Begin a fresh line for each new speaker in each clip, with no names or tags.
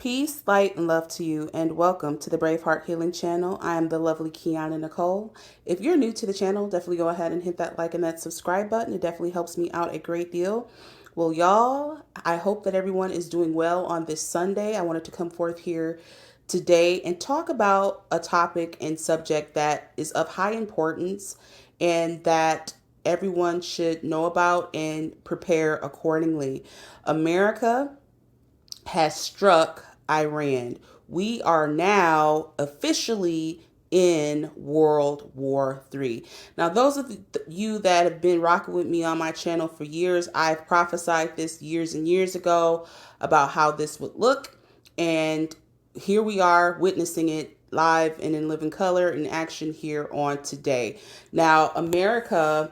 Peace, light, and love to you, and welcome to the Brave Heart Healing Channel. I am the lovely Kiana Nicole. If you're new to the channel, definitely go ahead and hit that like and that subscribe button. It definitely helps me out a great deal. Well, y'all, I hope that everyone is doing well on this Sunday. I wanted to come forth here today and talk about a topic and subject that is of high importance and that everyone should know about and prepare accordingly. America has struck Iran. We are now officially in World War III. Now, those of you that have been rocking with me on my channel for years, I've prophesied this years and years ago about how this would look. And here we are witnessing it live and in living color in action here on today. Now, America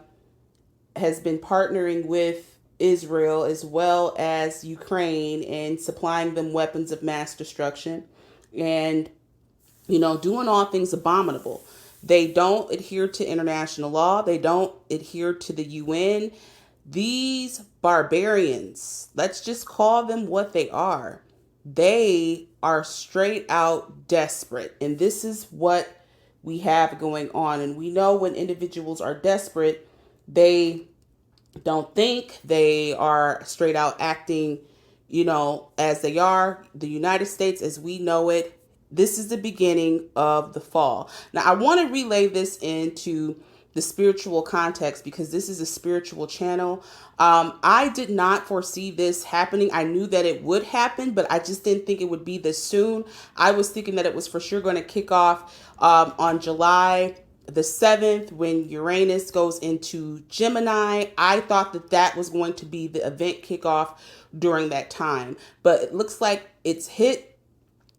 has been partnering with Israel as well as Ukraine and supplying them weapons of mass destruction and, doing all things abominable. They don't adhere to international law. They don't adhere to the UN. These barbarians, let's just call them what they are. They are straight out desperate. And this is what we have going on. And we know when individuals are desperate, they don't think, they are straight out acting, as they are. The United States as we know it, this is the beginning of the fall. Now, I want to relay this into the spiritual context because this is a spiritual channel. I did not foresee this happening. I knew that it would happen, but I just didn't think it would be this soon. I was thinking that it was for sure going to kick off on July the 7th, when Uranus goes into Gemini. I thought that that was going to be the event kickoff during that time, but it looks like it's hit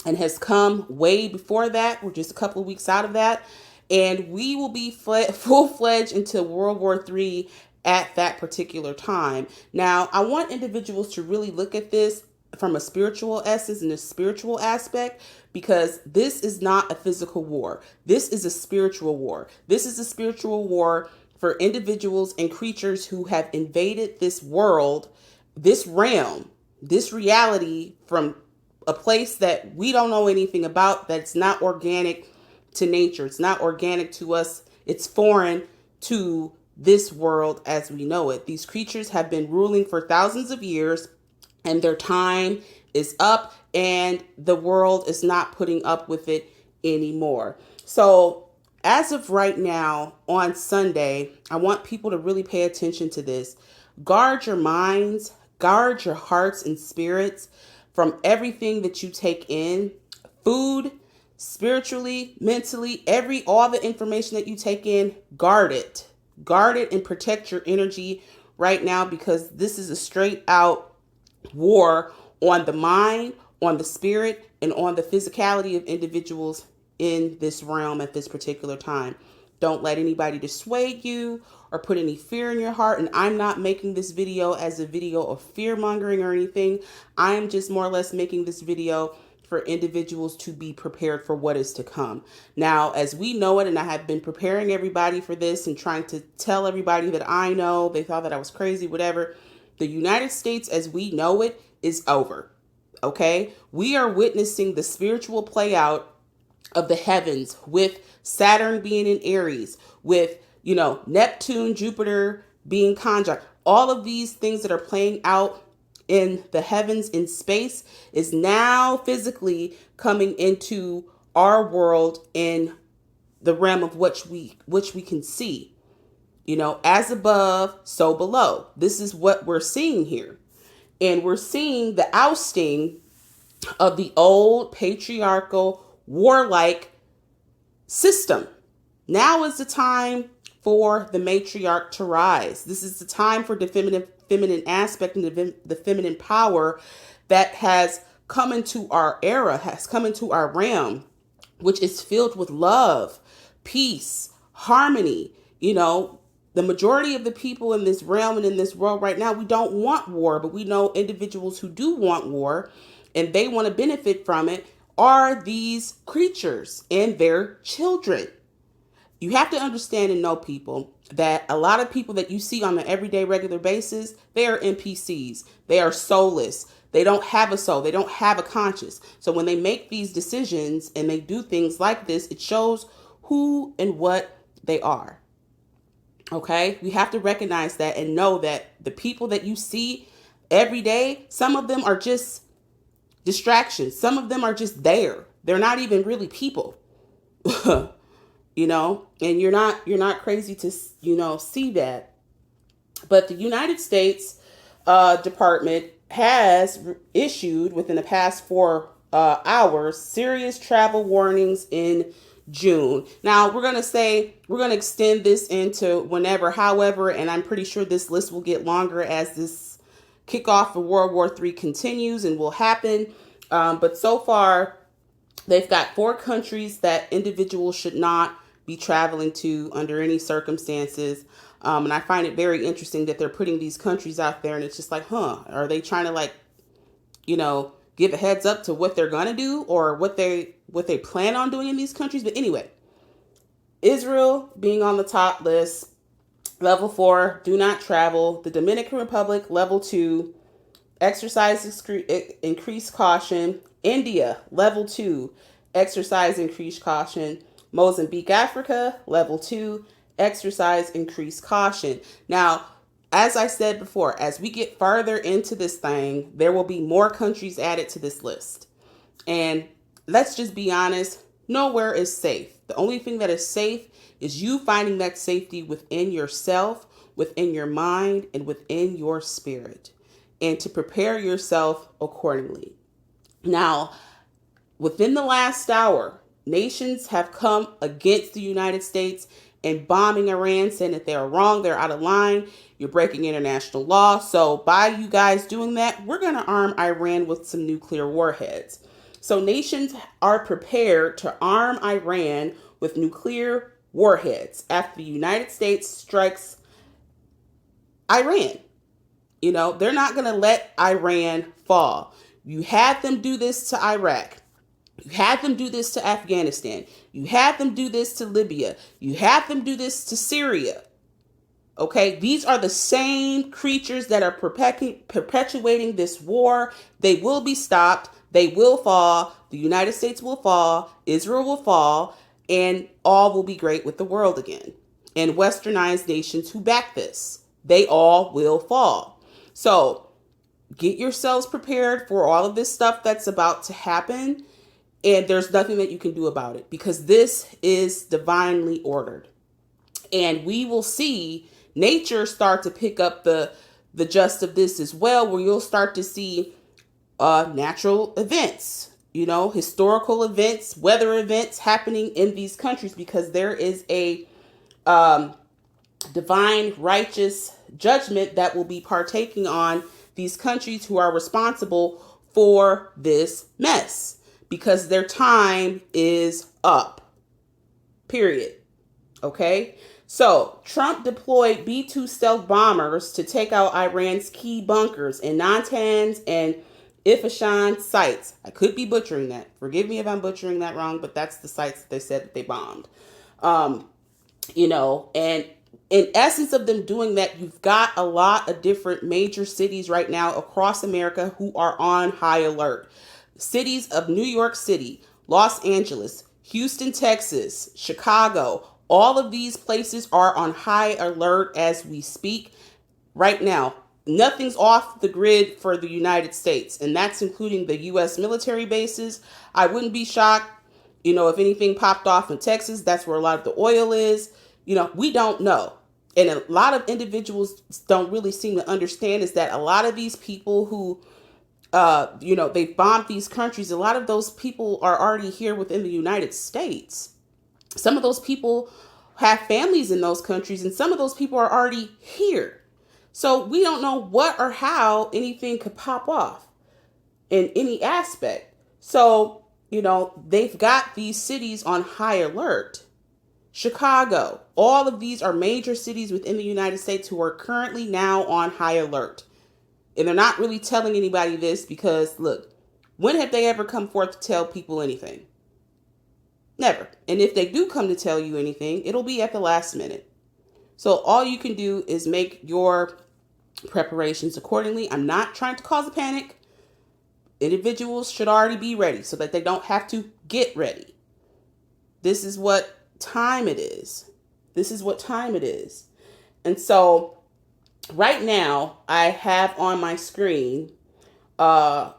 and has come way before that. We're just a couple of weeks out of that, and we will be full-fledged into World War III at that particular time. Now, I want individuals to really look at this from a spiritual essence and a spiritual aspect, because this is not a physical war. This is a spiritual war. This is a spiritual war for individuals and creatures who have invaded this world, this realm, this reality from a place that we don't know anything about, that's not organic to nature. It's not organic to us. It's foreign to this world as we know it. These creatures have been ruling for thousands of years, and their time is up, and the world is not putting up with it anymore. So as of right now on Sunday, I want people to really pay attention to this. Guard your minds, guard your hearts and spirits from everything that you take in, food, spiritually, mentally, all the information that you take in, guard it and protect your energy right now, because this is a straight out war on the mind, on the spirit, and on the physicality of individuals in this realm at this particular time. Don't let anybody dissuade you or put any fear in your heart. And I'm not making this video as a video of fear mongering or anything. I'm just more or less making this video for individuals to be prepared for what is to come. Now, as we know it, and I have been preparing everybody for this and trying to tell everybody that I know, they thought that I was crazy, whatever. The United States as we know it is over. Okay? We are witnessing the spiritual play out of the heavens, with Saturn being in Aries, with, Neptune, Jupiter being conjunct. All of these things that are playing out in the heavens, in space, is now physically coming into our world in the realm of which we can see. As above, so below. This is what we're seeing here. And we're seeing the ousting of the old patriarchal, warlike system. Now is the time for the matriarch to rise. This is the time for the feminine aspect and the feminine power that has come into our era, has come into our realm, which is filled with love, peace, harmony. The majority of the people in this realm and in this world right now, we don't want war, but we know individuals who do want war and they want to benefit from it are these creatures and their children. You have to understand and know, people, that a lot of people that you see on an everyday regular basis, they are NPCs. They are soulless. They don't have a soul. They don't have a conscience. So when they make these decisions and they do things like this, it shows who and what they are. Okay? We have to recognize that and know that the people that you see every day, some of them are just distractions. Some of them are just there. They're not even really people. And you're not crazy to see that. But the United States Department has issued within the past 4 hours serious travel warnings in June. Now we're going to extend this into whenever, however, and I'm pretty sure this list will get longer as this kickoff for World War III continues and will happen. But so far, they've got 4 countries that individuals should not be traveling to under any circumstances. And I find it very interesting that they're putting these countries out there, and it's just like, are they trying to give a heads up to what they're going to do or what they plan on doing in these countries? But anyway, Israel being on the top list, level 4, do not travel. The Dominican Republic, level 2, exercise increased caution. India, level 2, exercise increased caution. Mozambique, Africa, level 2, exercise increased caution. Now, as I said before, as we get farther into this thing, there will be more countries added to this list. And let's just be honest, nowhere is safe. The only thing that is safe is you finding that safety within yourself, within your mind, and within your spirit, and to prepare yourself accordingly. Now, within the last hour, nations have come against the United States and bombing Iran, saying that they're wrong, they're out of line, you're breaking international law. So by you guys doing that, we're going to arm Iran with some nuclear warheads. So nations are prepared to arm Iran with nuclear warheads after the United States strikes Iran. They're not going to let Iran fall. You had them do this to Iraq. You had them do this to Afghanistan. You had them do this to Libya. You had them do this to Syria. Okay, these are the same creatures that are perpetuating this war. They will be stopped. They will fall. The United States will fall. Israel will fall. And all will be great with the world again. And westernized nations who back this, they all will fall. So get yourselves prepared for all of this stuff that's about to happen. And there's nothing that you can do about it because this is divinely ordered. And we will see nature start to pick up the gist of this as well, where you'll start to see natural events, historical events, weather events happening in these countries because there is a divine righteous judgment that will be partaking on these countries who are responsible for this mess because their time is up. Period. Okay? So, Trump deployed B-2 stealth bombers to take out Iran's key bunkers in Natanz and Isfahan sites. I could be butchering that. Forgive me if I'm butchering that wrong, but that's the sites that they said that they bombed. And in essence of them doing that, you've got a lot of different major cities right now across America who are on high alert. Cities of New York City, Los Angeles, Houston, Texas, Chicago, all of these places are on high alert as we speak right now. Nothing's off the grid for the United States, and that's including the U.S. military bases. I wouldn't be shocked, if anything popped off in Texas. That's where a lot of the oil is. We don't know. And a lot of individuals don't really seem to understand is that a lot of these people who, they bombed these countries, a lot of those people are already here within the United States. Some of those people have families in those countries, and some of those people are already here. So we don't know what or how anything could pop off in any aspect. So, they've got these cities on high alert. Chicago, all of these are major cities within the United States who are currently now on high alert. And they're not really telling anybody this because, look, when have they ever come forth to tell people anything? Never. And if they do come to tell you anything, it'll be at the last minute. So all you can do is make your preparations accordingly. I'm not trying to cause a panic. Individuals should already be ready so that they don't have to get ready. This is what time it is. This is what time it is. And so right now I have on my screen a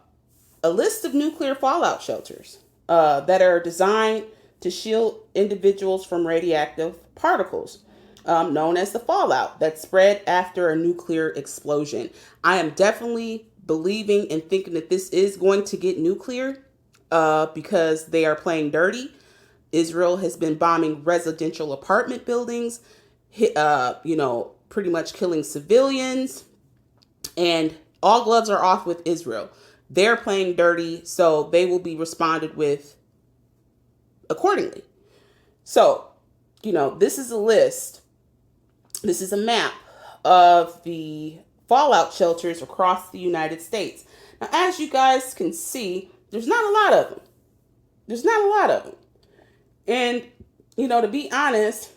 list of nuclear fallout shelters that are designed to shield individuals from radioactive particles, known as the fallout that spread after a nuclear explosion. I am definitely believing and thinking that this is going to get nuclear because they are playing dirty. Israel has been bombing residential apartment buildings, pretty much killing civilians, and all gloves are off with Israel. They're playing dirty, so they will be responded with accordingly. So, this is a list. This is a map of the fallout shelters across the United States. Now, as you guys can see, there's not a lot of them. And, to be honest,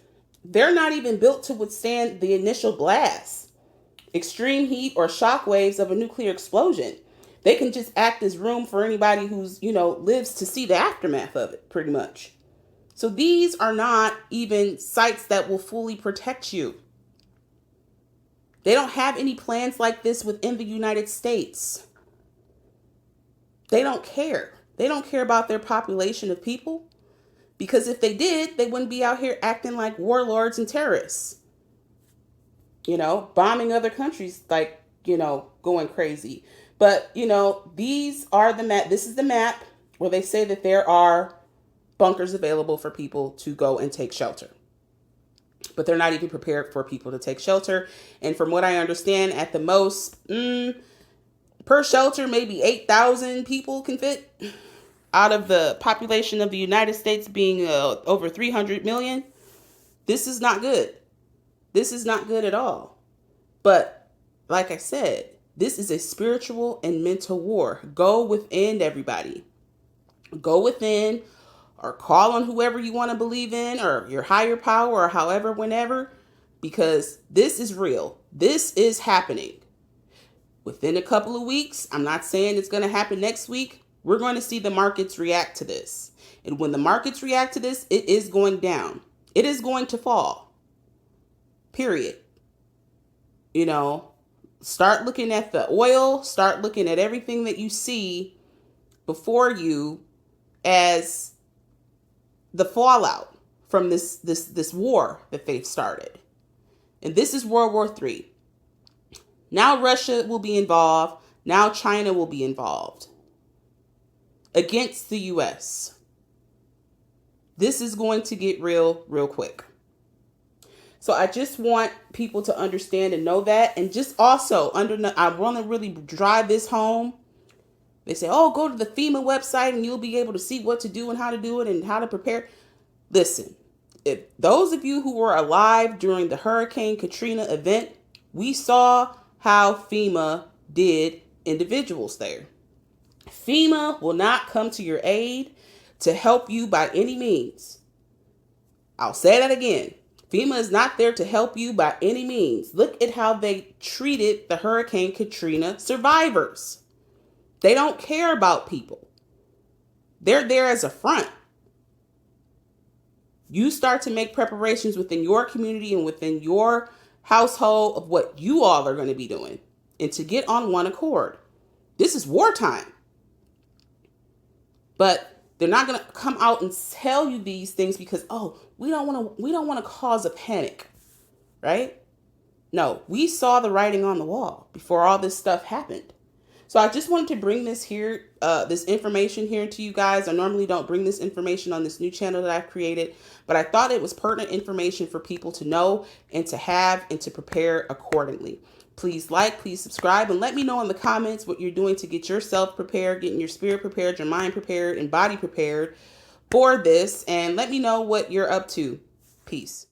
they're not even built to withstand the initial blast, extreme heat, or shock waves of a nuclear explosion. They can just act as room for anybody who's, lives to see the aftermath of it, pretty much. So these are not even sites that will fully protect you. They don't have any plans like this within the United States. They don't care. They don't care about their population of people, because if they did, they wouldn't be out here acting like warlords and terrorists. Bombing other countries, like, going crazy. But, these are the map. This is the map where they say that there are bunkers available for people to go and take shelter. But they're not even prepared for people to take shelter. And from what I understand, at the most, per shelter, maybe 8,000 people can fit out of the population of the United States being over 300 million. This is not good. This is not good at all. But like I said, this is a spiritual and mental war. Go within, everybody. Go within, or call on whoever you want to believe in, or your higher power, or however, whenever, because this is real. This is happening. Within a couple of weeks, I'm not saying it's going to happen next week, we're going to see the markets react to this. And when the markets react to this, it is going down. It is going to fall. Period. Start looking at the oil, start looking at everything that you see before you as the fallout from this war that they've started. And this is World War III. Now Russia will be involved. Now China will be involved against the US. This is going to get real quick. So I just want people to understand and know that. And just also, I want to really drive this home. They say, oh, go to the FEMA website and you'll be able to see what to do and how to do it and how to prepare. Listen, if those of you who were alive during the Hurricane Katrina event, we saw how FEMA did individuals there. FEMA will not come to your aid to help you by any means. I'll say that again. FEMA is not there to help you by any means. Look at how they treated the Hurricane Katrina survivors. They don't care about people. They're there as a front. You start to make preparations within your community and within your household of what you all are going to be doing and to get on one accord. This is wartime. But they're not going to come out and tell you these things because, we don't want to cause a panic, right? No, we saw the writing on the wall before all this stuff happened. So I just wanted to bring this here, this information here to you guys. I normally don't bring this information on this new channel that I've created, but I thought it was pertinent information for people to know and to have and to prepare accordingly. Please like, please subscribe, and let me know in the comments what you're doing to get yourself prepared, getting your spirit prepared, your mind prepared, and body prepared for this. And let me know what you're up to. Peace.